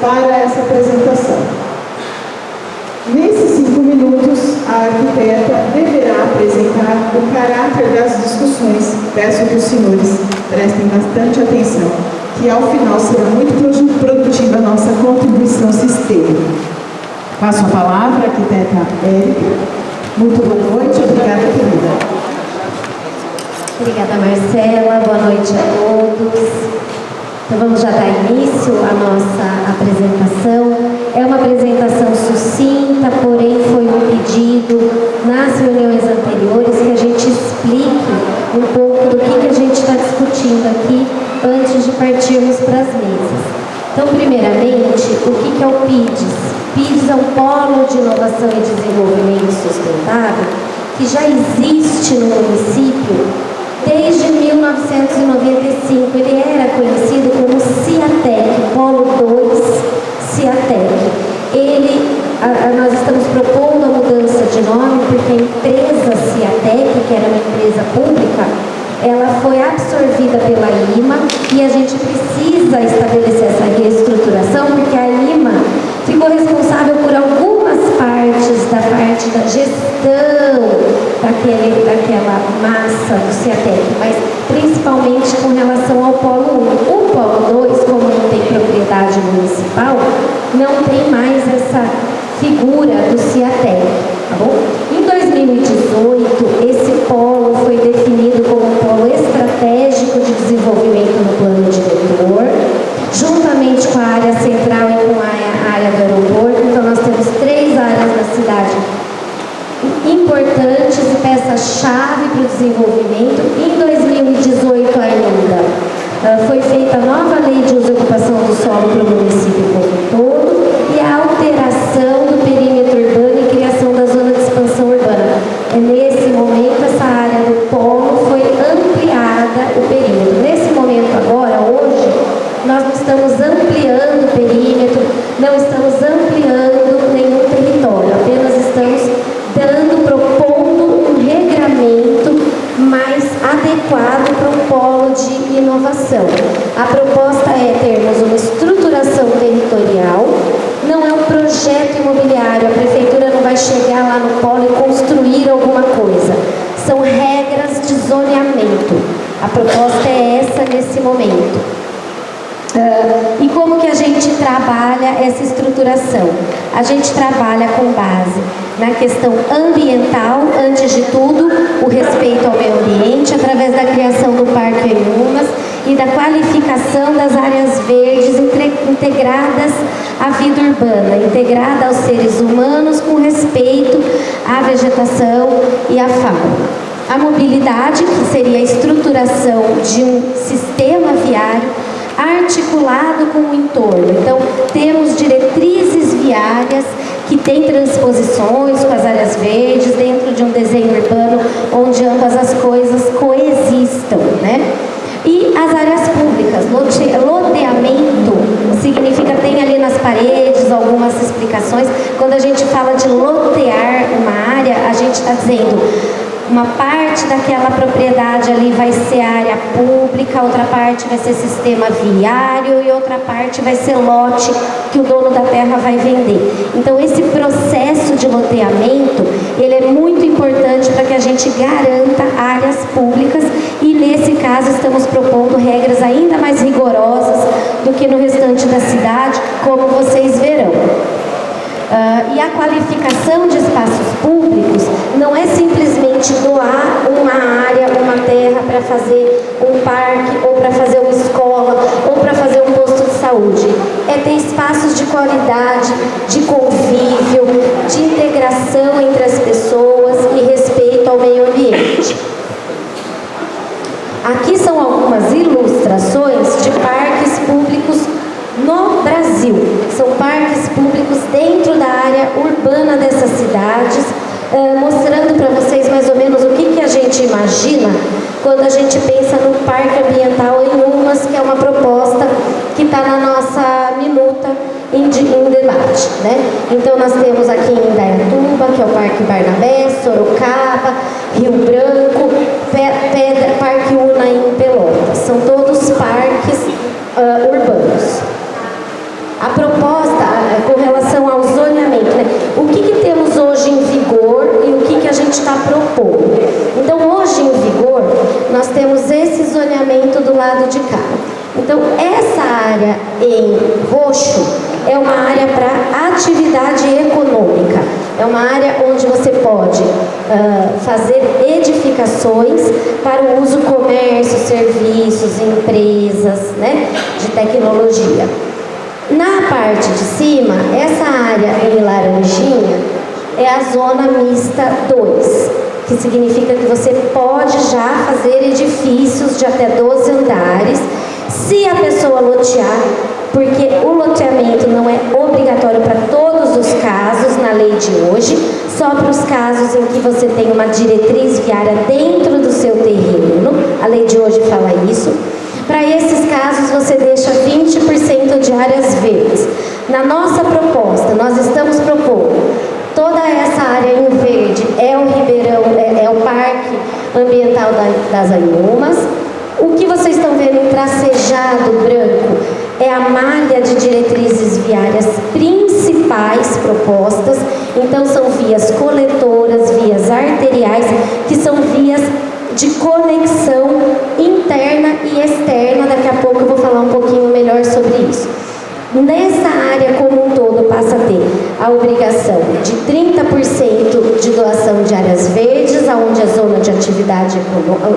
para essa apresentação. Nesses 5 minutos, a arquiteta deverá apresentar o caráter das discussões. Peço que os senhores prestem bastante atenção, que ao final será muito produtiva a nossa contribuição sistêmica. Passo a palavra à arquiteta Érica. Muito boa noite, obrigada, querida. Obrigada, Marcela, boa noite a todos. Então vamos já dar início à nossa apresentação. É uma apresentação sucinta, porém foi um pedido nas reuniões anteriores que a gente explique um pouco do que a gente está discutindo aqui antes de partirmos para as mesas. Então, primeiramente, o que é o PIDES? PIDES é um Polo de Inovação e Desenvolvimento Sustentável que já existe no município desde 1995. Ele era conhecido como CIATEC, Polo 2 CIATEC. Nós estamos propondo a mudança de nome porque a empresa CIATEC, que era uma empresa pública, ela foi absorvida pela IMA e a gente precisa estabelecer essa reestruturação porque a IMA ficou responsável por algumas partes da gestão daquela massa do CIATEC, mas principalmente com relação ao Polo 1. O Polo 2, como não tem propriedade municipal, não tem mais essa figura do CIATEC, tá bom? Em 2018, esse polo foi definido como um polo estratégico de desenvolvimento no plano diretor, juntamente com a área central e com a área do aeroporto. Então nós temos 3 áreas na cidade importantes e peça-chave para o desenvolvimento. Em 2018 ainda foi feita a nova lei de uso e ocupação do solo para o município como um todo e a alteração do perímetro urbano e criação da zona de expansão urbana. Nesse momento, essa área do polo foi ampliada, o perímetro. Nesse momento agora, hoje, nós não estamos ampliando o perímetro, não estamos ampliando nenhum território, apenas estamos propondo um regramento mais adequado para um polo de inovação. A proposta é termos uma estruturação territorial, não é um projeto imobiliário, a prefeitura não vai chegar lá no polo e construir alguma coisa. São regras de zoneamento. A proposta é essa nesse momento. E como que a gente trabalha essa estruturação? A gente trabalha com base na questão ambiental, antes de tudo, o respeito ao meio ambiente, através da criação do Parque Enumas e da qualificação das áreas verdes integradas à vida urbana, integrada aos seres humanos com respeito à vegetação e à fauna. A mobilidade, que seria a estruturação de um sistema viário articulado com o entorno. Então, temos diretrizes viárias que têm transposições com as áreas verdes dentro de um desenho urbano onde ambas as coisas coexistam, né? E as áreas públicas, loteamento significa, tem ali nas paredes algumas explicações. Quando a gente fala de lotear uma área, a gente está dizendo uma parte daquela propriedade ali vai ser área pública, outra parte vai ser sistema viário e outra parte vai ser lote que o dono da terra vai vender. Então esse processo de loteamento, ele é muito importante para que a gente garanta áreas públicas e nesse caso estamos propondo regras ainda mais rigorosas do que no restante da cidade, como vocês verão. E a qualificação de espaços públicos não é simplesmente doar uma área, uma terra para fazer um parque, ou para fazer uma escola, ou para fazer um posto de saúde. É ter espaços de qualidade, de convívio, de integração entre as pessoas e respeito ao meio ambiente. Aqui são algumas ilustrações de parques públicos no Brasil. São parques públicos dentro da área urbana dessas cidades, mostrando para vocês mais ou menos o que a gente imagina quando a gente pensa no Parque Ambiental Enumas, que é uma proposta que está na nossa minuta em debate, né? Então nós temos aqui em Indaiatuba, que é o Parque Barnabé, Sorocaba, Rio Branco, Parque Una em Pelotas. São todos parques urbanos. A proposta lado de cá. Então, essa área em roxo é uma área para atividade econômica. É uma área onde você pode fazer edificações para o uso comércio, serviços, empresas, né, de tecnologia. Na parte de cima, essa área em laranjinha é a zona mista 2, que significa que você pode já fazer edifícios de até 12 andares, se a pessoa lotear, porque o loteamento não é obrigatório para todos os casos na lei de hoje, só para os casos em que você tem uma diretriz viária dentro do seu terreno, a lei de hoje fala isso. Para esses casos você deixa 20% de áreas verdes. Na nossa proposta, nós estamos propondo toda essa área em verde é o Ribeirão, é o Parque Ambiental das Anhumas. O que vocês estão vendo em tracejado branco é a malha de diretrizes viárias principais propostas. Então são vias coletoras, vias arteriais, que são vias de conexão interna e externa. Daqui a pouco eu vou falar um pouquinho melhor sobre isso. Nessa área como um todo passa a ter a obrigação de 30% de doação de áreas verdes, onde é zona de atividade,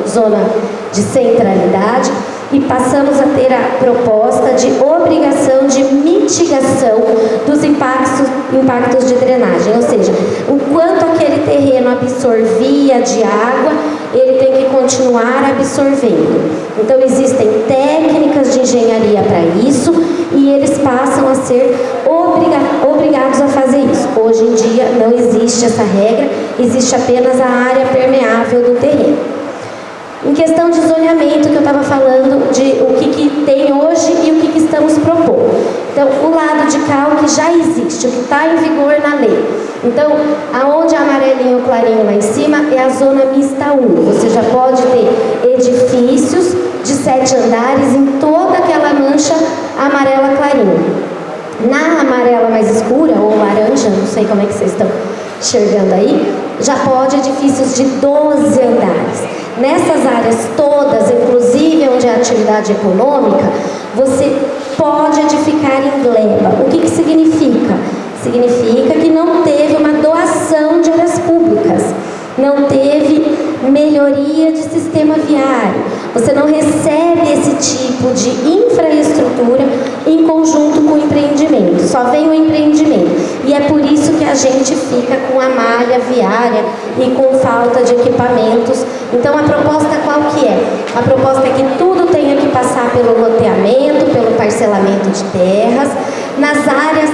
zona de centralidade, e passamos a ter a proposta de obrigação de mitigação dos impactos de drenagem, ou seja, o quanto aquele terreno absorvia de água, ele tem que continuar absorvendo. Então existem técnicas de engenharia para isso e eles passam a ser obrigados a fazer isso. Hoje em dia não existe essa regra, existe apenas a área permeável do terreno. Em questão de zoneamento, que eu estava falando de o que tem hoje e o que estamos propondo. Então, o lado de cá, o que já existe, o que está em vigor na lei. Então, aonde é amarelinho clarinho lá em cima é a zona mista 1. Você já pode ter edifícios de 7 andares em toda aquela mancha amarela clarinha. Na amarela mais escura, ou laranja, não sei como é que vocês estão enxergando aí, já pode edifícios de 12 andares. Nessas áreas todas, inclusive onde é atividade econômica, você pode edificar em gleba. O que significa? Significa que não teve uma doação de áreas públicas, não teve melhoria de sistema viário, você não recebe esse tipo de infraestrutura em conjunto com o empreendimento, só vem o empreendimento. E é por isso que a gente fica com a malha viária e com falta de equipamentos. Então a proposta qual que é? A proposta é que tudo tenha que passar pelo loteamento, pelo parcelamento de terras. Nas áreas,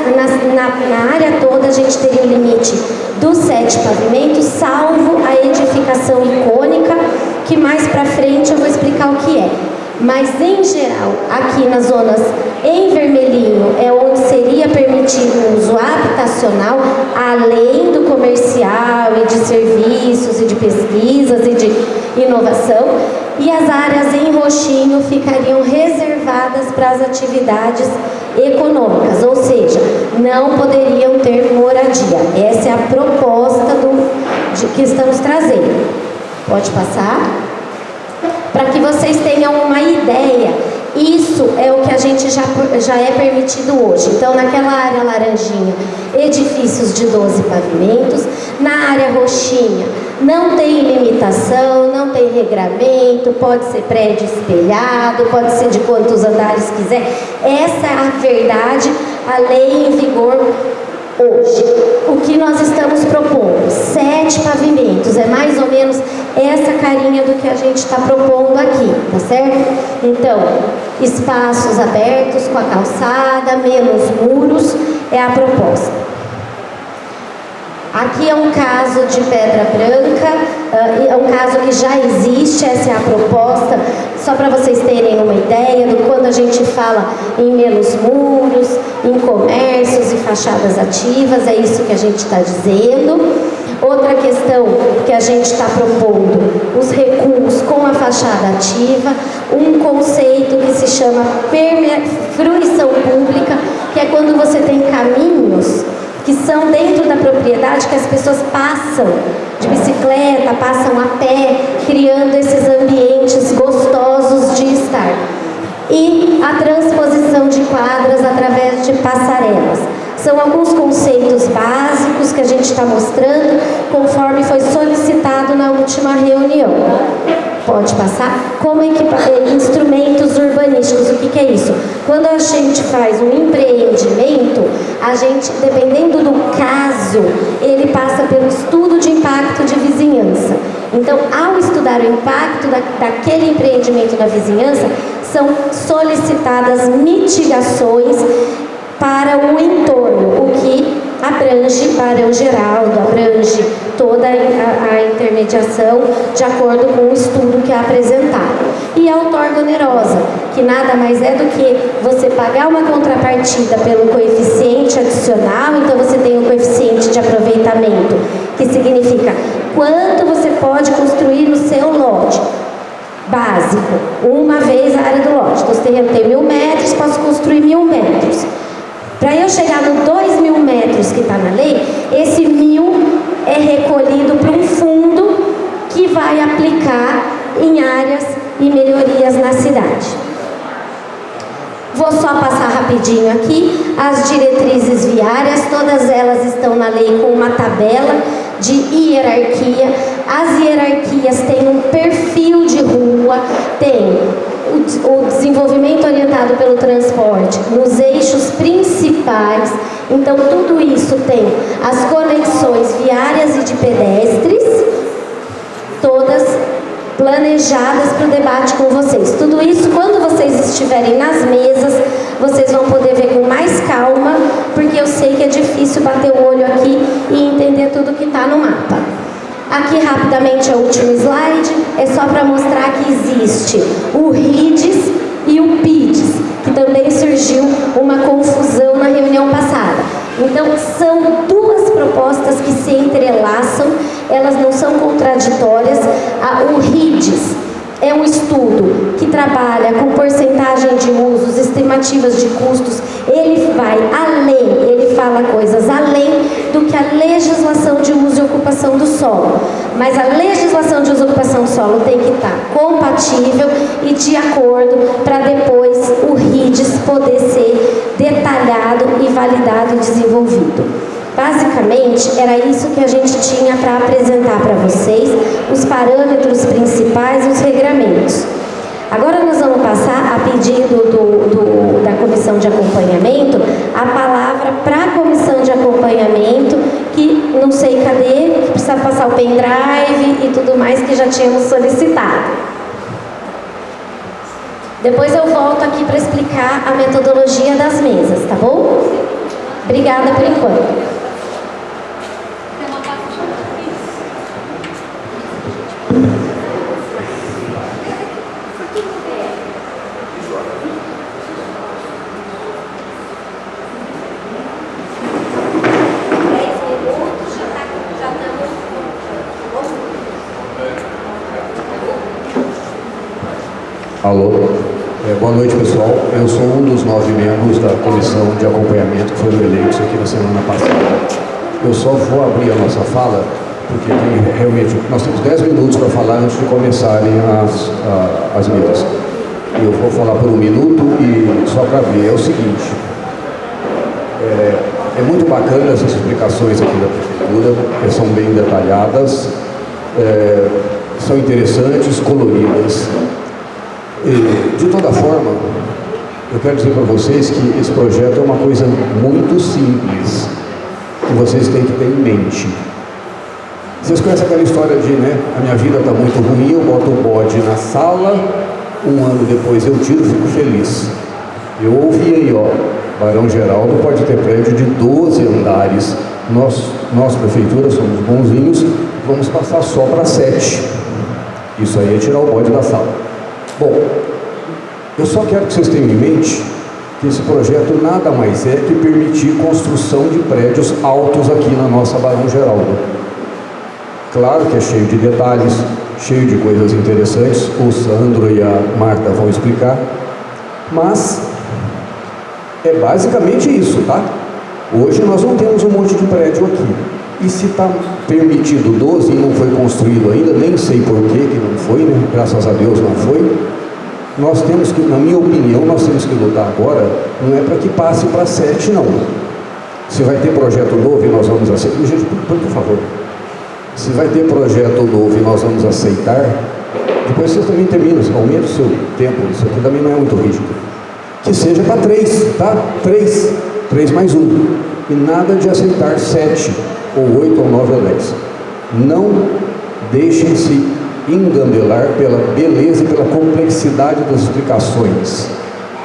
na área toda a gente teria o limite dos 7 pavimentos, salvo a edificação icônica, que mais para frente eu vou explicar o que é. Mas em geral, aqui nas zonas em vermelhinho é onde seria permitido o uso habitacional, além do comercial e de serviços e de pesquisas e de inovação, e as áreas em roxinho ficariam reservadas para as atividades econômicas, ou seja, não poderiam ter moradia. Essa é a proposta que estamos trazendo. Pode passar? Para que vocês tenham uma ideia, isso é o que a gente já é permitido hoje. Então, naquela área laranjinha, edifícios de 12 pavimentos. Na área roxinha, não tem limitação, não tem regramento, pode ser prédio espelhado, pode ser de quantos andares quiser. Essa é a verdade, a lei em vigor hoje. O que nós estamos propondo? 7 pavimentos, é mais ou menos essa carinha do que a gente está propondo aqui, tá certo? Então, espaços abertos com a calçada, menos muros, é a proposta. Aqui é um caso de Pedra Branca, é um caso que já existe, essa é a proposta, só para vocês terem uma ideia do quando a gente fala em menos muros, em comércios e fachadas ativas, é isso que a gente está dizendo. Outra questão que a gente está propondo, os recuos com a fachada ativa, um conceito que se chama fruição pública, que é quando você tem caminhos que são dentro da propriedade, que as pessoas passam de bicicleta, passam a pé, criando esses ambientes gostosos de estar. e a transposição de quadras através de passarelas. São alguns conceitos básicos que a gente está mostrando conforme foi solicitado na última reunião. Pode passar? Como instrumentos urbanísticos, o que é isso? Quando a gente faz um empreendimento, a gente, dependendo do caso, ele passa pelo estudo de impacto de vizinhança. Então, ao estudar o impacto daquele empreendimento na vizinhança, são solicitadas mitigações para o entorno, o que abrange Barão Geraldo, abrange toda a intermediação de acordo com o estudo que é apresentado. E a outorga onerosa, que nada mais é do que você pagar uma contrapartida pelo coeficiente adicional, então você tem o coeficiente de aproveitamento, que significa quanto você pode construir no seu lote. Básico, uma vez a área do lote. Então, se o terreno tem 1.000 metros, posso construir 1.000 metros. Para eu chegar no 2.000 metros que está na lei, esse 1.000 é recolhido para um fundo que vai aplicar em áreas e melhorias na cidade. Vou só passar rapidinho aqui as diretrizes viárias, todas elas estão na lei com uma tabela de hierarquia. As hierarquias têm um perfil de rua, tem o desenvolvimento orientado pelo transporte nos eixos principais. Então, tudo isso tem as conexões viárias e de pedestres, todas planejadas para o debate com vocês. Tudo isso, quando vocês estiverem nas mesas, vocês vão poder ver com mais calma, porque eu sei que é difícil bater o olho aqui e entender tudo que está no mapa. Aqui rapidamente é o último slide, é só para mostrar que existe o RIDES e o PIDES, que também surgiu uma confusão na reunião passada. Então, são duas propostas que se entrelaçam, elas não são contraditórias. O RIDES é um estudo que trabalha com porcentagem de usos, estimativas de custos. Ele vai além, ele fala coisas além do que a legislação de uso e ocupação do solo. Mas a legislação de uso e ocupação do solo tem que estar compatível e de acordo para depois o RIDES poder ser detalhado e validado e desenvolvido. Basicamente, era isso que a gente tinha para apresentar para vocês, os parâmetros principais e os regramentos. Agora nós vamos passar, a pedido da comissão de acompanhamento, a palavra para a comissão de acompanhamento, que não sei cadê, que precisa passar o pendrive e tudo mais que já tínhamos solicitado. Depois eu volto aqui para explicar a metodologia das mesas, tá bom? Obrigada por enquanto. Alô, boa noite pessoal, eu sou um dos 9 membros da comissão de acompanhamento que foram eleitos aqui na semana passada. Eu só vou abrir a nossa fala, porque realmente nós temos 10 minutos para falar antes de começarem as mesas. Eu vou falar por 1 minuto e só para abrir, é o seguinte, é muito bacana essas explicações aqui da prefeitura, que são bem detalhadas, são interessantes, coloridas. De toda forma, eu quero dizer para vocês que esse projeto é uma coisa muito simples, que vocês têm que ter em mente. Vocês conhecem aquela história de, a minha vida está muito ruim, eu boto o bode na sala, 1 ano depois eu tiro, fico feliz. Eu ouvi aí, Barão Geraldo pode ter prédio de 12 andares, nós prefeitura somos bonzinhos, vamos passar só para 7. Isso aí é tirar o bode da sala. Bom, eu só quero que vocês tenham em mente que esse projeto nada mais é que permitir construção de prédios altos aqui na nossa Barão Geraldo. Claro que é cheio de detalhes, cheio de coisas interessantes, o Sandro e a Marta vão explicar, mas é basicamente isso, tá? Hoje nós não temos um monte de prédio aqui. E se está permitido 12 e não foi construído ainda, nem sei por que não foi, graças a Deus não foi. Nós temos que, na minha opinião, nós temos que lutar agora, não é para que passe para 7, não. Se vai ter projeto novo e nós vamos aceitar, gente, por favor, se vai ter projeto novo e nós vamos aceitar, depois vocês também terminam, aumenta o seu tempo, isso aqui também não é muito rígido. Que seja para 3, tá? 3 mais 1. E nada de aceitar 7, ou 8, ou 9, ou 10. Não deixem-se engambelar pela beleza e pela complexidade das explicações.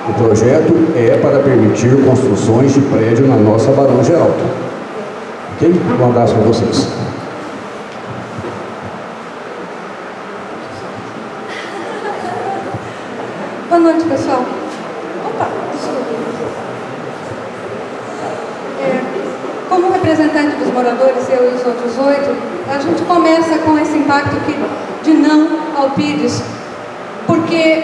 O projeto é para permitir construções de prédio na nossa Barão Geraldo. Ok? Um abraço para vocês. Boa noite, pessoal. Opa, desculpa. Como representante dos moradores, eu e os outros 8, a gente começa com esse impacto de não ao PIDES, porque,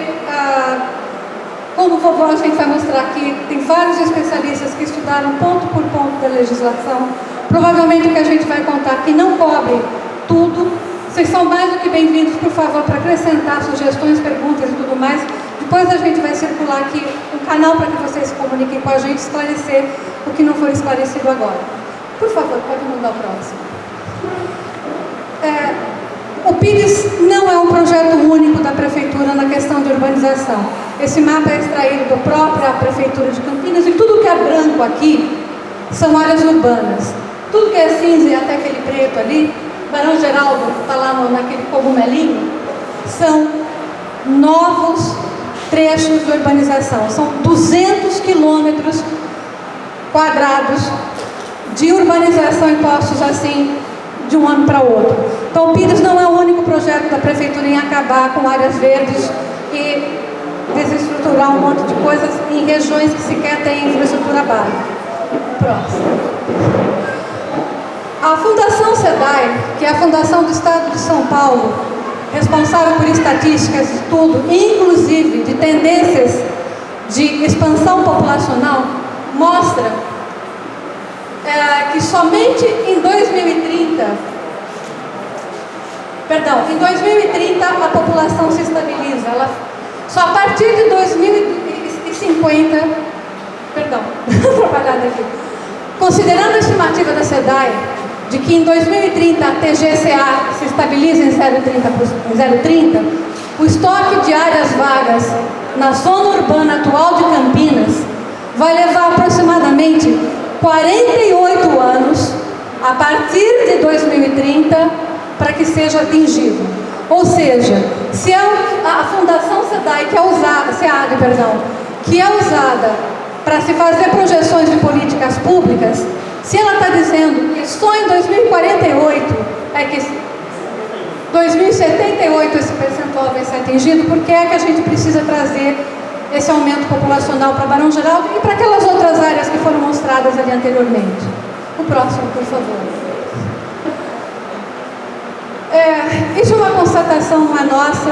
como o vovó a gente vai mostrar aqui, tem vários especialistas que estudaram ponto por ponto da legislação. Provavelmente o que a gente vai contar aqui não cobre tudo. Vocês são mais do que bem-vindos, por favor, para acrescentar sugestões, perguntas e tudo mais. Depois a gente vai circular aqui um canal para que vocês se comuniquem com a gente, esclarecer o que não foi esclarecido agora. Por favor, pode mudar o próximo. O PIDES não é um projeto único da Prefeitura na questão de urbanização. Esse mapa é extraído da própria Prefeitura de Campinas e tudo que é branco aqui são áreas urbanas. Tudo que é cinza e até aquele preto ali, Barão Geraldo está lá naquele cogumelinho, são novos trechos de urbanização. São 200 quilômetros quadrados de urbanização impostos assim de um ano para outro. Então o PIDES não é o único projeto da Prefeitura em acabar com áreas verdes e desestruturar um monte de coisas em regiões que sequer têm infraestrutura básica. Próximo. A Fundação SEDAI, que é a Fundação do Estado de São Paulo, responsável por estatísticas, estudo, inclusive de tendências de expansão populacional, mostra que somente em 2030, a população se estabiliza. Só a partir de 2050, considerando a estimativa da SEDAI, de que em 2030 a TGCA se estabiliza em 0,30, o estoque de áreas vagas na zona urbana atual de Campinas vai levar aproximadamente 48 anos a partir de 2030 para que seja atingido. Ou seja, se a Fundação SEDAI, que é usada para se fazer projeções de políticas públicas, se ela está dizendo que só em 2048 2078 esse percentual vai ser atingido, por que é que a gente precisa trazer esse aumento populacional para Barão Geraldo e para aquelas outras áreas que foram mostradas ali anteriormente? O próximo, por favor. Isso é uma constatação nossa.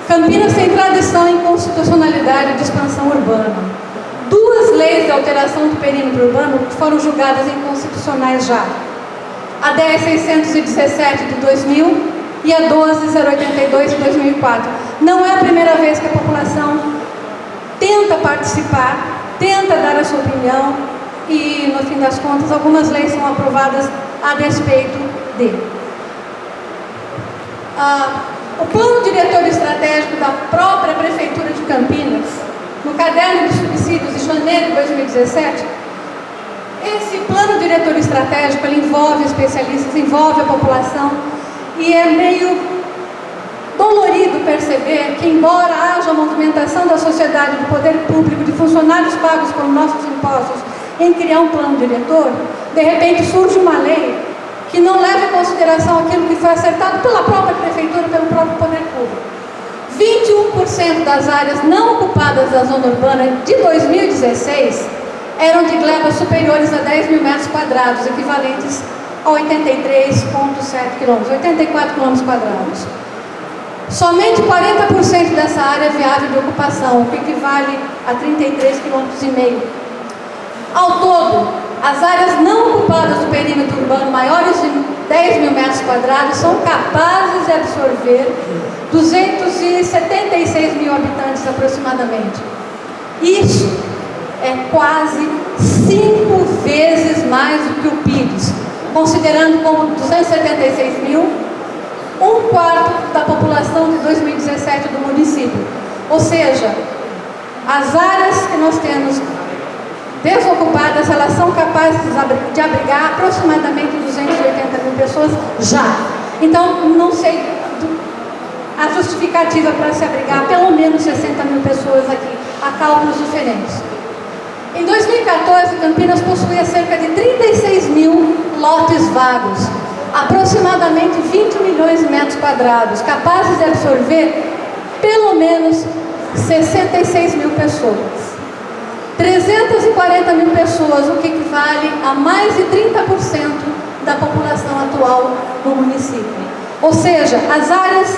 Campinas tem tradição em constitucionalidade de expansão urbana. 2 leis de alteração do perímetro urbano foram julgadas inconstitucionais já. A 10.617 de 2000 e a 12.082 de 2004. Não é a primeira vez que a população tenta participar, tenta dar a sua opinião e, no fim das contas, algumas leis são aprovadas a despeito dele. O plano diretor estratégico da própria Prefeitura de Campinas, no caderno de subsídios de janeiro de 2017, esse plano diretor estratégico ele envolve especialistas, envolve a população, e é meio dolorido perceber que, embora haja movimentação da sociedade, do poder público, de funcionários pagos com nossos impostos em criar um plano diretor, de repente surge uma lei que não leva em consideração aquilo que foi acertado pela própria Prefeitura, pelo próprio poder público. 21% das áreas não ocupadas da zona urbana de 2016 eram de glebas superiores a 10 mil metros quadrados, equivalentes a 83,7 quilômetros, 84 quilômetros quadrados. Somente 40% dessa área é viável de ocupação, o que equivale a 33,5 quilômetros. Ao todo, As áreas não ocupadas do perímetro urbano maiores de 10 mil metros quadrados são capazes de absorver 276 mil habitantes aproximadamente. Isso é quase 5 vezes mais do que o PIBs, considerando como 276 mil, 1/4 da população de 2017 do município. Ou seja, as áreas que nós temos desocupadas, elas são capazes de abrigar aproximadamente 280 mil pessoas já. Então, não sei a justificativa para se abrigar pelo menos 60 mil pessoas aqui, a cálculos diferentes. Em 2014, Campinas possuía cerca de 36 mil lotes vagos, aproximadamente 20 milhões de metros quadrados, capazes de absorver pelo menos 66 mil pessoas. 340 mil pessoas, o que equivale a mais de 30% da população atual do município. Ou seja, as áreas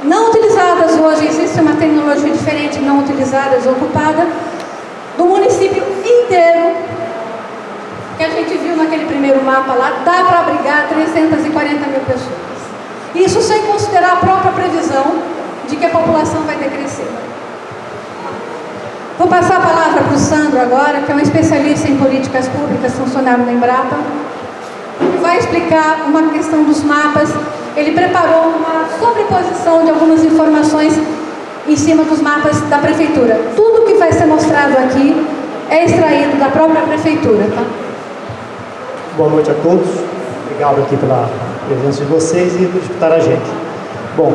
não utilizadas hoje, existe uma tecnologia diferente, não utilizada, desocupada, do município inteiro, que a gente viu naquele primeiro mapa lá, dá para abrigar 340 mil pessoas. Isso sem considerar a própria previsão de que a população vai decrescer. Vou passar a palavra para o Sandro agora, que é um especialista em políticas públicas, funcionário da Embrapa, e vai explicar uma questão dos mapas. Ele preparou uma sobreposição de algumas informações em cima dos mapas da prefeitura. Tudo que vai ser mostrado aqui é extraído da própria prefeitura, tá? Boa noite a todos. Obrigado aqui pela presença de vocês e por escutar a gente. Bom,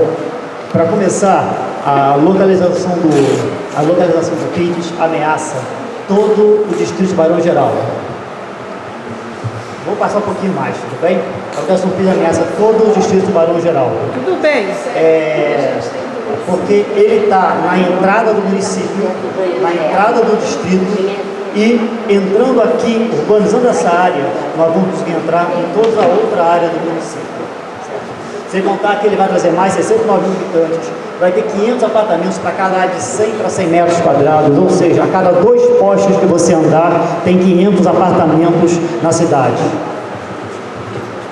para começar, a localização do PIDs ameaça todo o distrito de Barão Geraldo. Vou passar um pouquinho mais, tudo bem? A localização do PIDs ameaça todo o distrito de Barão Geraldo. Tudo bem. Porque ele está na entrada do município, na entrada do distrito, e entrando aqui, urbanizando essa área, nós vamos conseguir entrar em toda a outra área do município. Sem contar que ele vai trazer mais 69 mil habitantes, vai ter 500 apartamentos para cada área de 100 para 100 metros quadrados, ou seja, a cada 2 postes que você andar, tem 500 apartamentos na cidade.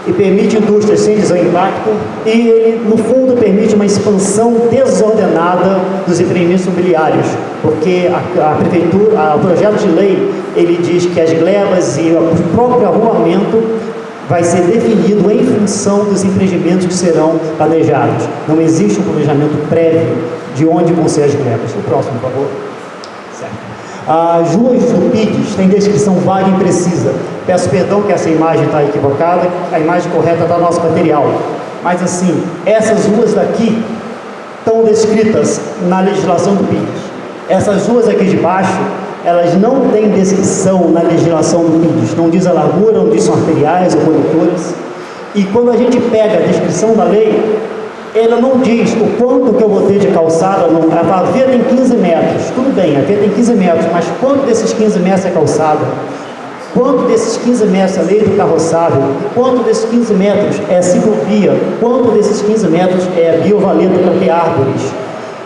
E permite indústrias sem impacto, e ele, no fundo, permite uma expansão desordenada dos empreendimentos imobiliários, porque a prefeitura, o projeto de lei, ele diz que as glebas e o próprio arruamento vai ser definido em função dos empreendimentos que serão planejados. Não existe um planejamento prévio de onde vão ser as glebas. O próximo, por favor. Certo. As ruas do PIDs têm descrição vaga e imprecisa. Peço perdão que essa imagem está equivocada, a imagem correta está no nosso material. Mas assim, essas ruas daqui estão descritas na legislação do PIDs. Essas ruas aqui de baixo, elas não têm descrição na legislação do PIDs. Não diz a largura, não diz são arteriais ou condutoras. E quando a gente pega a descrição da lei, ela não diz o quanto que eu vou ter de calçada, não. Ela fala, a via tem 15 metros, tudo bem, a via tem 15 metros, mas quanto desses 15 metros é calçada? Quanto desses 15 metros é lei do carroçável? Quanto desses 15 metros é ciclovia? Quanto desses 15 metros é biovaleta para ter árvores?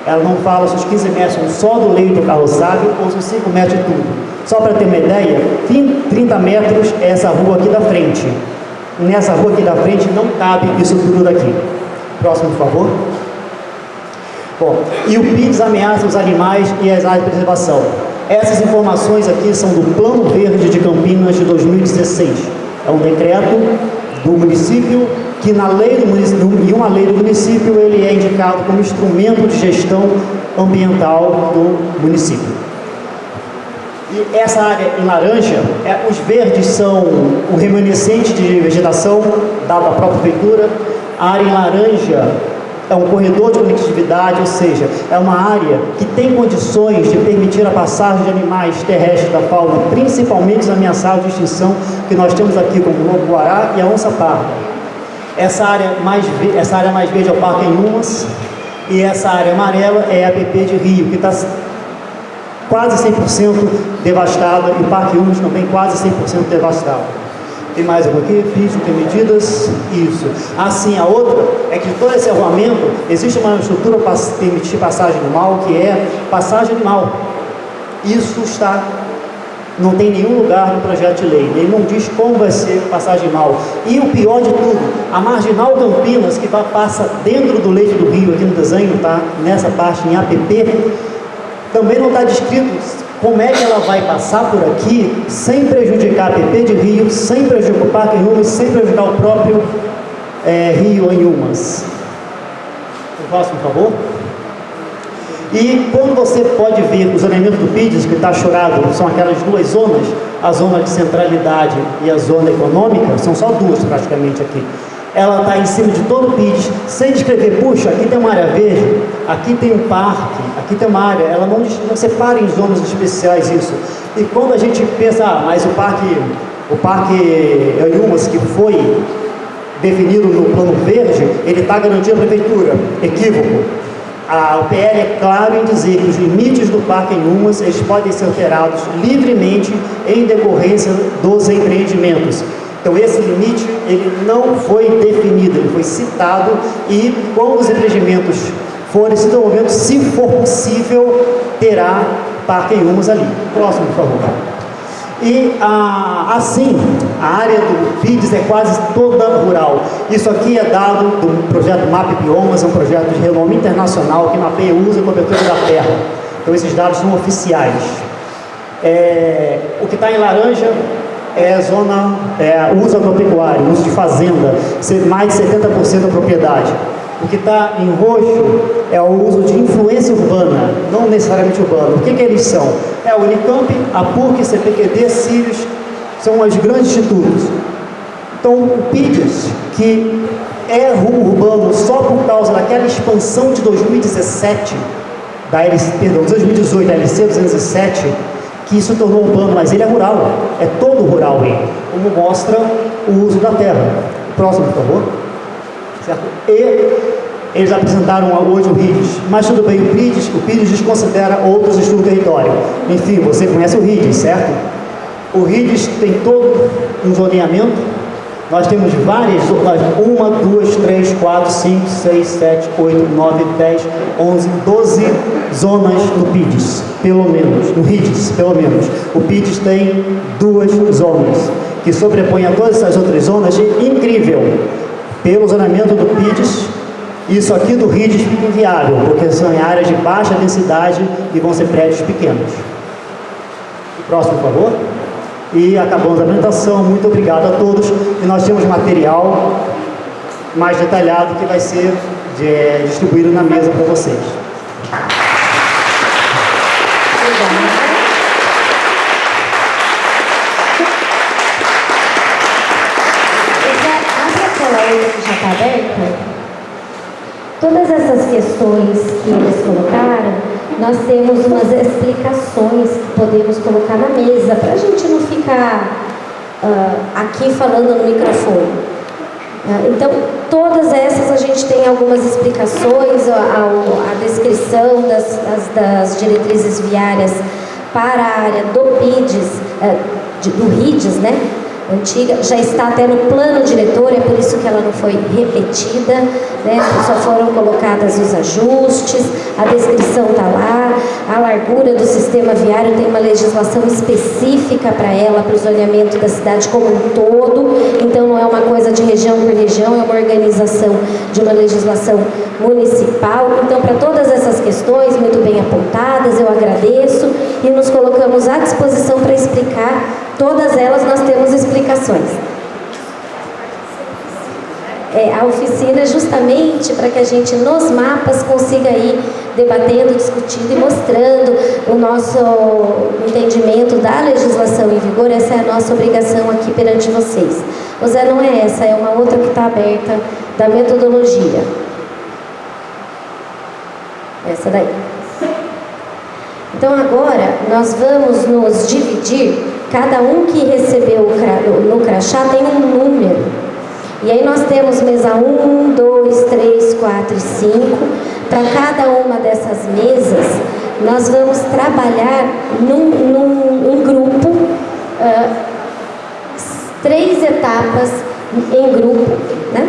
Ela não fala se os 15 metros são só do leito carroçável ou se os 5 metros de tudo. Só para ter uma ideia, 30 metros é essa rua aqui da frente. Nessa rua aqui da frente não cabe isso tudo daqui. Próximo, por favor. Bom, e o PIDs ameaça os animais e as áreas de preservação. Essas informações aqui são do Plano Verde de Campinas de 2016. É um decreto do município que na lei do município, em uma lei do município, ele é indicado como instrumento de gestão ambiental do município. E essa área em laranja, os verdes são o remanescente de vegetação da própria prefeitura. A área em laranja é um corredor de conectividade, ou seja, é uma área que tem condições de permitir a passagem de animais terrestres da fauna, principalmente os ameaçados de extinção, que nós temos aqui como o lobo-guará e a onça-parda. Essa área mais verde é o Parque Inhumas, e essa área amarela é a PP de Rio, que está quase 100% devastada, e o Parque Inhumas também quase 100% devastado. Tem mais algum aqui? Piso, tem medidas? Isso. Assim, a outra é que todo esse arruamento, existe uma estrutura para permitir passagem animal, que é passagem animal. Isso está Não tem nenhum lugar no projeto de lei. Ele não diz como vai ser marginal. E o pior de tudo, a Marginal Campinas, que passa dentro do leito do rio, aqui no desenho, tá? Nessa parte em APP, também não está descrito como é que ela vai passar por aqui sem prejudicar a APP de Rio, sem prejudicar o Parque Inhumas, sem prejudicar o próprio Rio Inhumas. O próximo, por favor. E quando você pode ver o zoneamento do PIDES, que está chorado, são aquelas duas zonas, a zona de centralidade e a zona econômica, são só duas praticamente aqui. Ela está em cima de todo o PIDES, sem descrever, puxa, aqui tem uma área verde, aqui tem um parque, aqui tem uma área, ela não separa em zonas especiais isso. E quando a gente pensa, mas o parque Inhumas, que foi definido no plano verde, ele está garantindo a prefeitura. Equívoco. O PL é claro em dizer que os limites do Parque Inhumas, eles podem ser alterados livremente em decorrência dos empreendimentos. Então esse limite, ele não foi definido, ele foi citado, e quando os empreendimentos forem se desenvolvendo, se for possível, terá Parque Inhumas ali. Próximo, por favor. E assim, a área do PIDES é quase toda rural. Isso aqui é dado do projeto MAP Biomas, é um projeto de renome internacional que mapeia o uso e cobertura da terra. Então esses dados são oficiais. O que está em laranja é a zona uso agropecuário, uso de fazenda, mais de 70% da propriedade. O que está em roxo é o uso de influência urbana, não necessariamente urbana. O que eles são? O Unicamp, a PUC, CPQD, Sirius, são os grandes institutos. Então, o PIDES, que é urbano só por causa daquela expansão de 2017, 2018, da LC 207, que isso tornou urbano, mas ele é rural, é todo rural ele, como mostra o uso da terra. Próximo, por favor. Certo? E eles apresentaram hoje o RIDES, mas tudo bem, o PIDES desconsidera outros estudos do território. Enfim, você conhece o RIDES, certo? O RIDES tem todo um zoneamento. Nós temos várias, 1, 2, 3, 4, 5, 6, 7, 8, 9, 10, 11, 12 zonas no PIDES, pelo menos, no RIDES, pelo menos. O PIDES tem 2 zonas, que sobrepõem a todas essas outras zonas, incrível. Pelo zoneamento do PIDES, isso aqui do RIDES fica inviável, porque são em áreas de baixa densidade e vão ser prédios pequenos. Próximo, por favor. E acabamos a apresentação. Muito obrigado a todos. E nós temos material mais detalhado que vai ser distribuído na mesa para vocês. Já está aberta? Todas essas questões que eles colocaram, nós temos umas explicações que podemos colocar na mesa, para a gente não ficar aqui falando no microfone. Então, todas essas a gente tem algumas explicações, a descrição das diretrizes viárias para a área do PIDES, do RIDES, né? Antiga, já está até no plano diretor, é por isso que ela não foi repetida, né? Só foram colocadas os ajustes, a descrição está lá, a largura do sistema viário tem uma legislação específica para ela, para o zoneamento da cidade como um todo, então não é uma coisa de região por região, é uma organização de uma legislação municipal. Então, para todas essas questões muito bem apontadas, eu agradeço e nos colocamos à disposição para explicar. Todas elas nós temos explicações. A oficina é justamente para que a gente nos mapas consiga ir debatendo, discutindo e mostrando o nosso entendimento da legislação em vigor. Essa é a nossa obrigação aqui perante vocês. O Zé, não é essa, é uma outra que está aberta, da metodologia. Essa daí. Então agora nós vamos nos dividir. Cada um que recebeu no crachá tem um número. E aí nós temos mesa 1, 2, 3, 4 e 5. Para cada uma dessas mesas, nós vamos trabalhar num grupo, 3 etapas em grupo, né?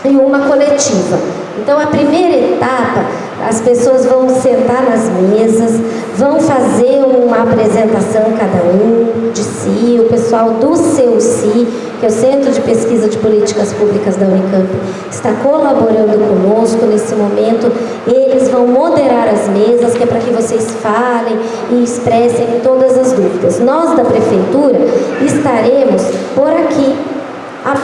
E uma coletiva. Então, a primeira etapa, as pessoas vão sentar nas mesas, vão fazer uma apresentação cada um de si, o pessoal do CEUCI, que é o Centro de Pesquisa de Políticas Públicas da Unicamp, está colaborando conosco nesse momento. Eles vão moderar as mesas, que é para que vocês falem e expressem todas as dúvidas. Nós da Prefeitura estaremos por aqui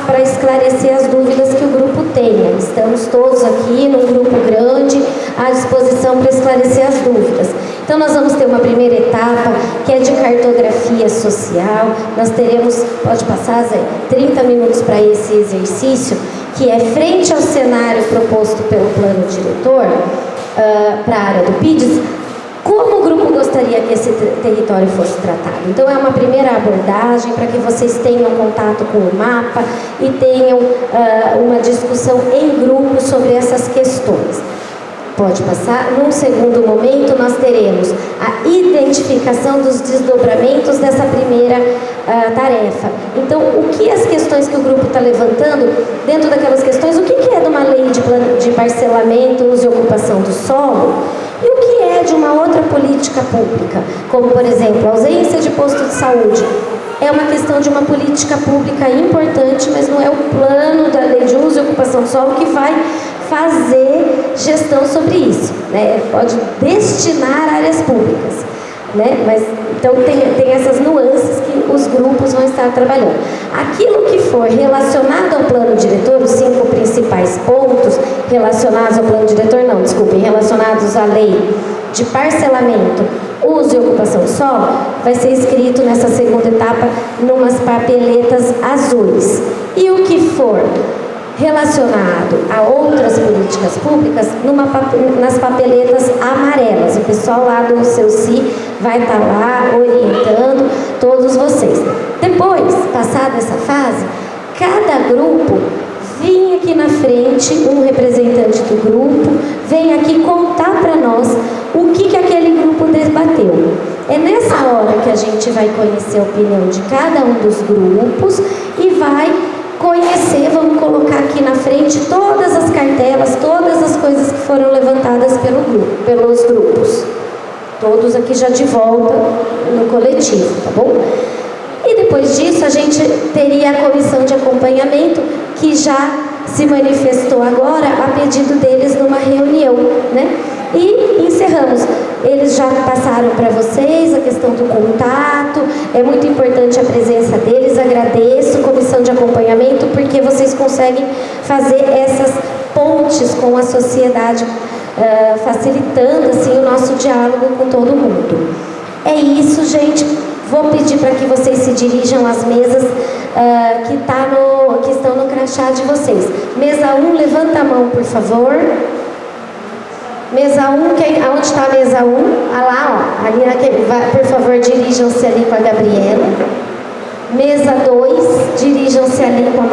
para esclarecer as dúvidas que o grupo tenha. Estamos todos aqui num grupo grande à disposição para esclarecer as dúvidas. Então nós vamos ter uma primeira etapa que é de cartografia social. Nós teremos, pode passar, Zé, 30 minutos para esse exercício, que é frente ao cenário proposto pelo plano diretor para a área do PIDES, como o grupo gostaria que esse território fosse tratado. Então é uma primeira abordagem para que vocês tenham contato com o mapa e tenham uma discussão em grupo sobre essas questões. Pode passar. Num segundo momento, nós teremos a identificação dos desdobramentos dessa primeira tarefa. Então, o que as questões que o grupo está levantando, dentro daquelas questões, o que é de uma lei de parcelamento, uso e ocupação do solo, e o que é de uma outra política pública, como, por exemplo, a ausência de posto de saúde. É uma questão de uma política pública importante, mas não é o plano da lei de uso e ocupação do solo que vai fazer gestão sobre isso, né? Pode destinar áreas públicas, né? Mas então tem essas nuances que os grupos vão estar trabalhando. Aquilo que for relacionado ao plano diretor, os 5 principais pontos relacionados ao plano diretor, não, desculpem, relacionados à lei de parcelamento, uso e ocupação do solo, vai ser escrito nessa segunda etapa numas papeletas azuis. E o que for relacionado a outras políticas públicas, nas papeletas amarelas. O pessoal lá do CEUCI vai estar lá orientando todos vocês. Depois, passada essa fase, cada grupo vem aqui na frente, um representante do grupo, vem aqui contar para nós o que aquele grupo debateu. É nessa hora que a gente vai conhecer a opinião de cada um dos grupos e vai conhecer, vamos colocar aqui na frente todas as cartelas, todas as coisas que foram levantadas pelos grupos. Todos aqui já de volta no coletivo, tá bom? E depois disso a gente teria a comissão de acompanhamento, que já se manifestou agora a pedido deles numa reunião, né? E encerramos. Eles já passaram para vocês a questão do contato, é muito importante a presença deles, agradeço, comissão de acompanhamento, porque vocês conseguem fazer essas pontes com a sociedade, facilitando assim o nosso diálogo com todo mundo. É isso, gente. Vou pedir para que vocês se dirijam às mesas que estão no crachá de vocês. Mesa 1, levanta a mão, por favor. Mesa 1, onde está a mesa 1? Ah lá, ó. Ali, por favor, dirijam-se ali com a Gabriela. Mesa 2, dirijam-se ali com a